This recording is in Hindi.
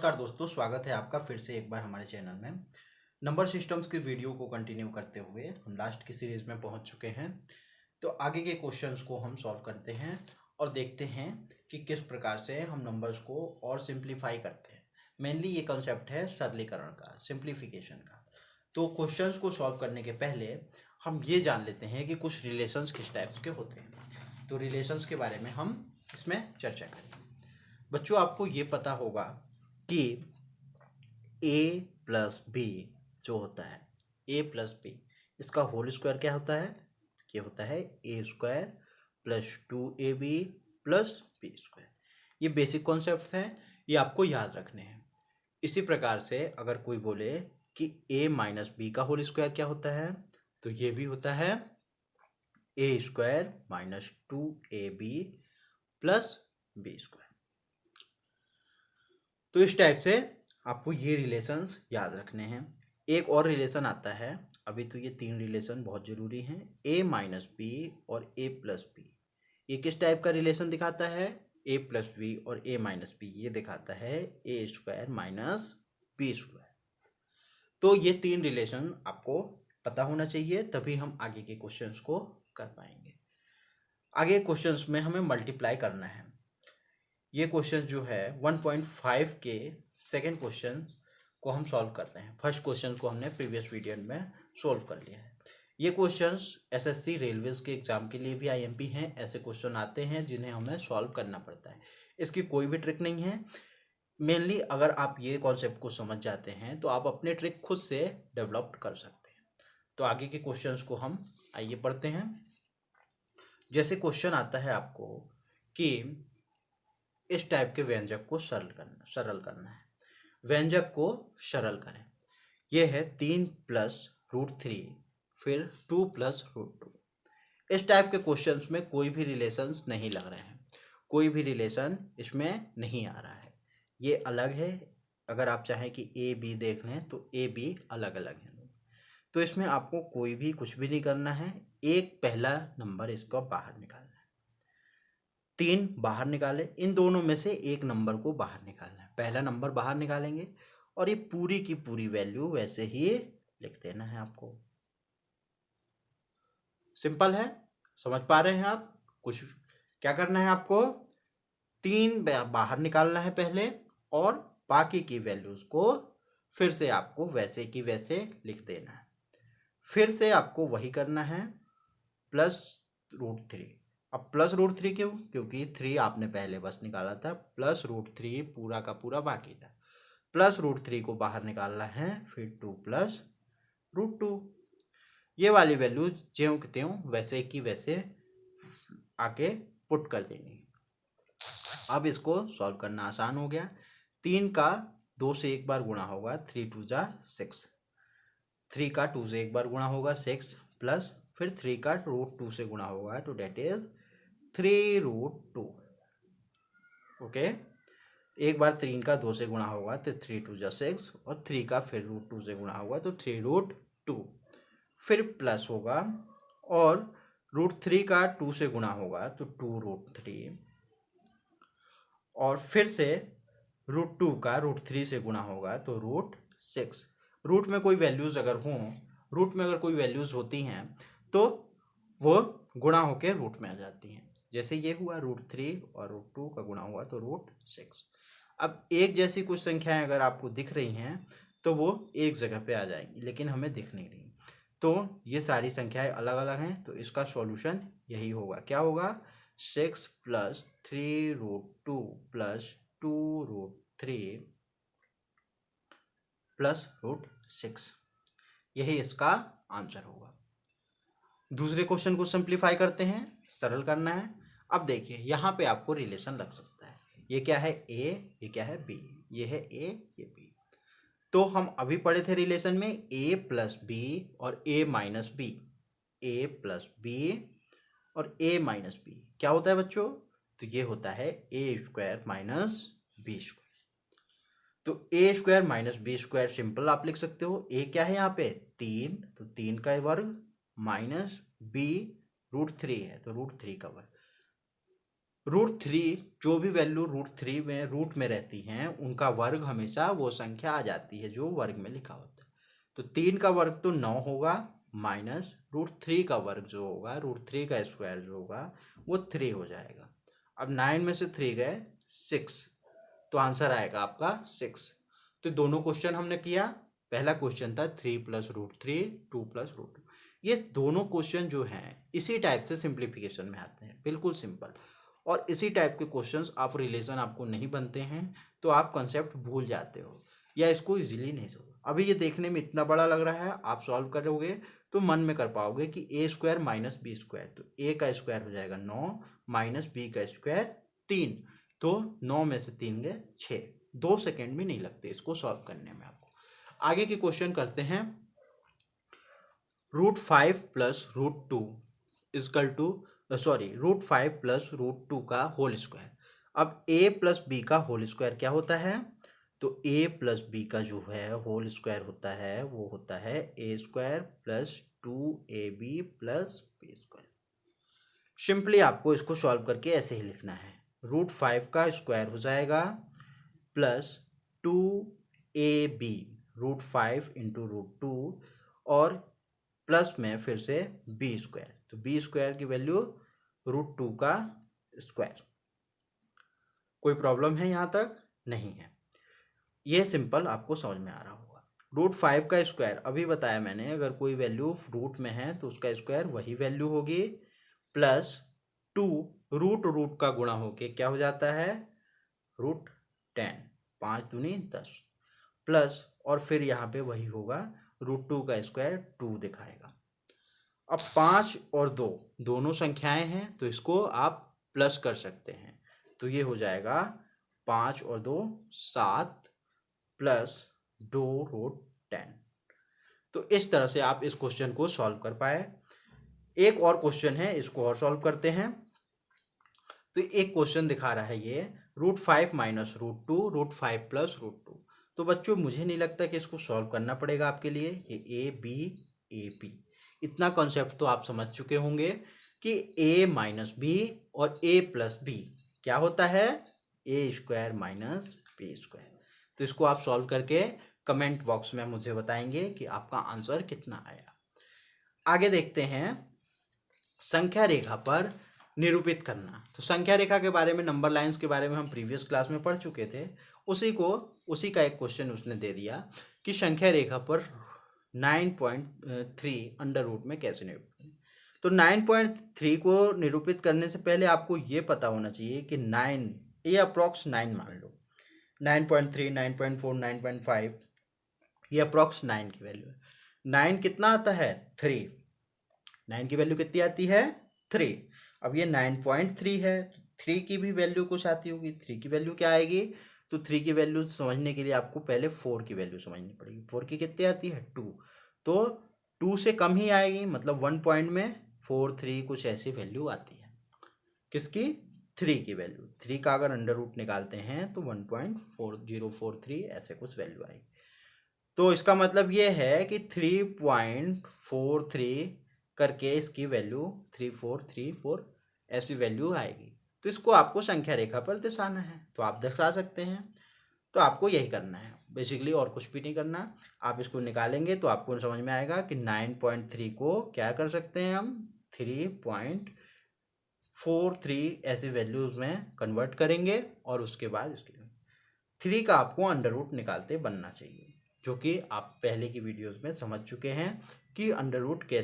नमस्कार दोस्तों, स्वागत है आपका फिर से एक बार हमारे चैनल में। नंबर सिस्टम्स की वीडियो को कंटिन्यू करते हुए हम लास्ट की सीरीज में पहुंच चुके हैं। तो आगे के क्वेश्चंस को हम सॉल्व करते हैं और देखते हैं कि किस प्रकार से हम नंबर्स को और सिंप्लीफाई करते हैं। मेनली ये कंसेप्ट है सरलीकरण का, सिंप्लीफिकेशन का। तो क्वेश्चंस को सॉल्व करने के पहले हम ये जान लेते हैं कि कुछ रिलेशंस किस टाइप्स के होते हैं। तो रिलेशंस के बारे में हम इसमें चर्चा करेंगे। बच्चों, आपको ये पता होगा कि ए प्लस बी जो होता है, ए प्लस बी, इसका होल स्क्वायर क्या होता है? ये होता है A square plus 2ab plus B square. ये बेसिक कॉन्सेप्ट हैं, ये आपको याद रखने हैं। इसी प्रकार से अगर कोई बोले कि ए माइनस बी का होल स्क्वायर क्या होता है, तो ये भी होता है A square minus 2ab plus B square. तो इस टाइप से आपको ये रिलेशंस याद रखने हैं। एक और रिलेशन आता है, अभी तो ये तीन रिलेशन बहुत ज़रूरी हैं, ए माइनस बी और ए प्लस बी। ये किस टाइप का रिलेशन दिखाता है? ए प्लस बी और ए माइनस बी ये दिखाता है A square minus B square. तो ये तीन रिलेशन आपको पता होना चाहिए, तभी हम आगे के क्वेश्चंस को कर पाएंगे। आगे क्वेश्चंस में हमें मल्टीप्लाई करना है। ये क्वेश्चन जो है 1.5 के सेकेंड क्वेश्चन को हम सॉल्व कर रहे हैं। फर्स्ट क्वेश्चन को हमने प्रीवियस वीडियो में सॉल्व कर लिया है। ये क्वेश्चंस एसएससी रेलवेज के एग्जाम के लिए भी आईएमपी हैं। ऐसे क्वेश्चन आते हैं जिन्हें हमें सॉल्व करना पड़ता है। इसकी कोई भी ट्रिक नहीं है। मेनली अगर आप ये कॉन्सेप्ट को समझ जाते हैं तो आप अपने ट्रिक खुद से डेवलप कर सकते हैं। तो आगे के क्वेश्चंस को हम आइए पढ़ते हैं। जैसे क्वेश्चन आता है आपको कि इस टाइप के व्यंजक को सरल करना है। व्यंजक को सरल करें। यह है 3 प्लस रूट 3 फिर 2 प्लस रूट 2। इस टाइप के क्वेश्चंस में कोई भी रिलेशंस नहीं लग रहे हैं, कोई भी रिलेशन इसमें नहीं आ रहा है, ये अलग है। अगर आप चाहें कि ए बी देख लें तो ए बी अलग अलग है। तो इसमें आपको कोई भी कुछ भी नहीं करना है, एक पहला नंबर इसको बाहर निकालना है। 3 बाहर निकाले, इन दोनों में से एक नंबर को बाहर निकालना है। पहला नंबर बाहर निकालेंगे और ये पूरी की पूरी वैल्यू वैसे ही लिख देना है आपको। सिंपल है, समझ पा रहे हैं आप? कुछ क्या करना है आपको? 3 बाहर निकालना है पहले और बाकी की वैल्यूज को फिर से आपको वैसे की वैसे लिख देना है। फिर से आपको वही करना है, प्लस रूट 3। अब प्लस रूट 3 क्यों? क्योंकि 3 आपने पहले बस निकाला था, प्लस रूट 3 पूरा का पूरा बाकी था। प्लस रूट 3 को बाहर निकालना है, फिर 2 प्लस रूट 2। ये वाली वैल्यू ज्यों की त्यों वैसे की वैसे आके पुट कर देनी। अब इसको सॉल्व करना आसान हो गया। 3 का 2 से एक बार गुणा होगा, 3 2 जा 6। 3 का 2 से एक बार गुणा होगा 6 प्लस फिर 3 का रूट 2 से गुणा होगा, तो डेट इज 3 रूट 2। ओके, एक बार 3 का 2 से गुणा होगा तो 3 2 जा 6 और 3 का फिर रूट 2 से गुणा होगा तो 3 रूट 2। फिर प्लस होगा और रूट 3 का 2 से गुणा होगा तो 2 रूट 3 और फिर से रूट 2 का रूट 3 से गुणा होगा तो रूट 6। रूट में कोई वैल्यूज़ अगर हों, रूट में अगर कोई वैल्यूज़ होती हैं तो वो गुणा होकर रूट में आ जाती हैं। जैसे ये हुआ रूट 3 और रूट 2 का गुणा हुआ तो रूट 6। अब एक जैसी कुछ संख्याएं अगर आपको दिख रही हैं तो वो एक जगह पे आ जाएंगी, लेकिन हमें दिख नहीं रही। तो ये सारी संख्याएं अलग अलग हैं, तो इसका सॉल्यूशन यही होगा। क्या होगा? 6 plus 3 root 2 plus 2 root 3 plus root 6, यही इसका आंसर होगा। दूसरे क्वेश्चन को सिंप्लीफाई करते हैं, सरल करना है। अब देखिए यहाँ पे आपको रिलेशन लग सकता है। ये क्या है? ए, ये क्या है? बी। ये है ए, ये बी। तो हम अभी पढ़े थे रिलेशन में ए प्लस बी और ए माइनस बी। ए प्लस बी और ए माइनस बी क्या होता है बच्चों? तो ये होता है A square minus B square. तो A square minus B square simple आप लिख सकते हो। ए क्या है यहाँ पे? 3, तो 3 का वर्ग माइनस बी रूट 3 है तो रूट 3 का वर्ग। √3 जो भी वैल्यू √3 में रूट में रहती हैं उनका वर्ग हमेशा वो संख्या आ जाती है जो वर्ग में लिखा होता है। तो 3 का वर्ग तो 9 होगा माइनस √3 का वर्ग जो होगा, √3 का स्क्वायर जो होगा वो 3 हो जाएगा। अब 9 में से 3 गए 6, तो आंसर आएगा आपका 6। तो दोनों क्वेश्चन हमने किया। पहला क्वेश्चन था 3 + √3 2 + √2। ये दोनों क्वेश्चन जो हैं इसी टाइप से सिंप्लीफिकेशन में आते हैं, बिल्कुल सिंपल। और इसी टाइप के क्वेश्चंस आप रिलेशन आपको नहीं बनते हैं तो आप कंसेप्ट भूल जाते हो या इसको इजीली नहीं सोचो। अभी ये देखने में इतना बड़ा लग रहा है, आप सॉल्व करोगे तो मन में कर पाओगे कि a² - b², तो a का स्क्वायर हो जाएगा 9 माइनस b का स्क्वायर 3, तो 9 में से 3 गए 6। 2 सेकेंड भी नहीं लगते इसको सॉल्व करने में आपको। आगे के क्वेश्चन करते हैं। √5 + √2 इजकल टू √5 + √2 का होल स्क्वायर। अब a + b का होल स्क्वायर क्या होता है? तो a + b का जो है होल स्क्वायर होता है वो होता है a² + 2ab + b²। सिंपली आपको इसको सॉल्व करके ऐसे ही लिखना है। √5 का स्क्वायर हो जाएगा प्लस 2ab, √5 × √2 और प्लस में फिर से b², तो b² की वैल्यू √2 का स्क्वायर। कोई प्रॉब्लम है यहाँ तक? नहीं है। ये सिंपल आपको समझ में आ रहा होगा। √5 का स्क्वायर अभी बताया मैंने, अगर कोई वैल्यू रूट में है तो उसका स्क्वायर वही वैल्यू होगी, प्लस 2 रूट का गुणा होके क्या हो जाता है √10, 5 दूनी 10, प्लस और फिर यहाँ पे वही होगा √2 का स्क्वायर 2 दिखाएगा। अब 5 और 2 दोनों संख्याएं हैं तो इसको आप प्लस कर सकते हैं, तो ये हो जाएगा 5 और 2 7 प्लस 2 √10। तो इस तरह से आप इस क्वेश्चन को सॉल्व कर पाए। एक और क्वेश्चन है, इसको और सॉल्व करते हैं। तो एक क्वेश्चन दिखा रहा है ये √5 - √2 √5 + √2। तो बच्चों मुझे नहीं लगता कि इसको सॉल्व करना पड़ेगा आपके लिए। ये a b इतना कॉन्सेप्ट तो आप समझ चुके होंगे कि a - b और a + b क्या होता है a² - b²। तो इसको आप सॉल्व करके कमेंट बॉक्स में मुझे बताएंगे कि आपका आंसर कितना आया। आगे देखते हैं संख्या रेखा पर निरूपित करना। तो संख्या रेखा के बारे में, नंबर लाइंस के बारे में हम प्रीवियस क्लास में पढ़ चुके थे। उसी का एक क्वेश्चन उसने दे दिया कि संख्या रेखा पर 9.3 अंडर रूट में कैसे निरूपित करें। तो 9.3 को निरूपित करने से पहले आपको ये पता होना चाहिए कि 9 ये अप्रॉक्स 9 मान लो, 9.3 9.4 9.5 ये अप्रॉक्स 9 की वैल्यू है। 9 कितना आता है 3, 9 की वैल्यू कितनी आती है 3। अब ये 9.3 है, 3 की भी वैल्यू कुछ आती होगी। 3 की वैल्यू क्या आएगी? तो 3 की वैल्यू समझने के लिए आपको पहले 4 की वैल्यू समझनी पड़ेगी। 4 की कितनी आती है 2, तो 2 से कम ही आएगी, मतलब 1 पॉइंट में 4 3 कुछ ऐसी वैल्यू आती है। किसकी? 3 की वैल्यू। 3 का अगर अंडर रूट निकालते हैं तो 1.4043 ऐसे कुछ वैल्यू आएगी। तो इसका मतलब ये है कि 3.43 करके इसकी वैल्यू 3434 ऐसी वैल्यू आएगी। तो इसको आपको संख्या रेखा पर दर्शाना है, तो आप दर्शा सकते हैं। तो आपको यही करना है बेसिकली, और कुछ भी नहीं करना। आप इसको निकालेंगे तो आपको समझ में आएगा कि 9.3 को क्या कर सकते हैं हम 3.43 ऐसी वैल्यूज में कन्वर्ट करेंगे, और उसके बाद इसके 3 का आपको अंडर रूट निकालते बनना चाहिए, जो कि आप पहले की वीडियोस में समझ चुके हैं कि अंडर रूट कैसे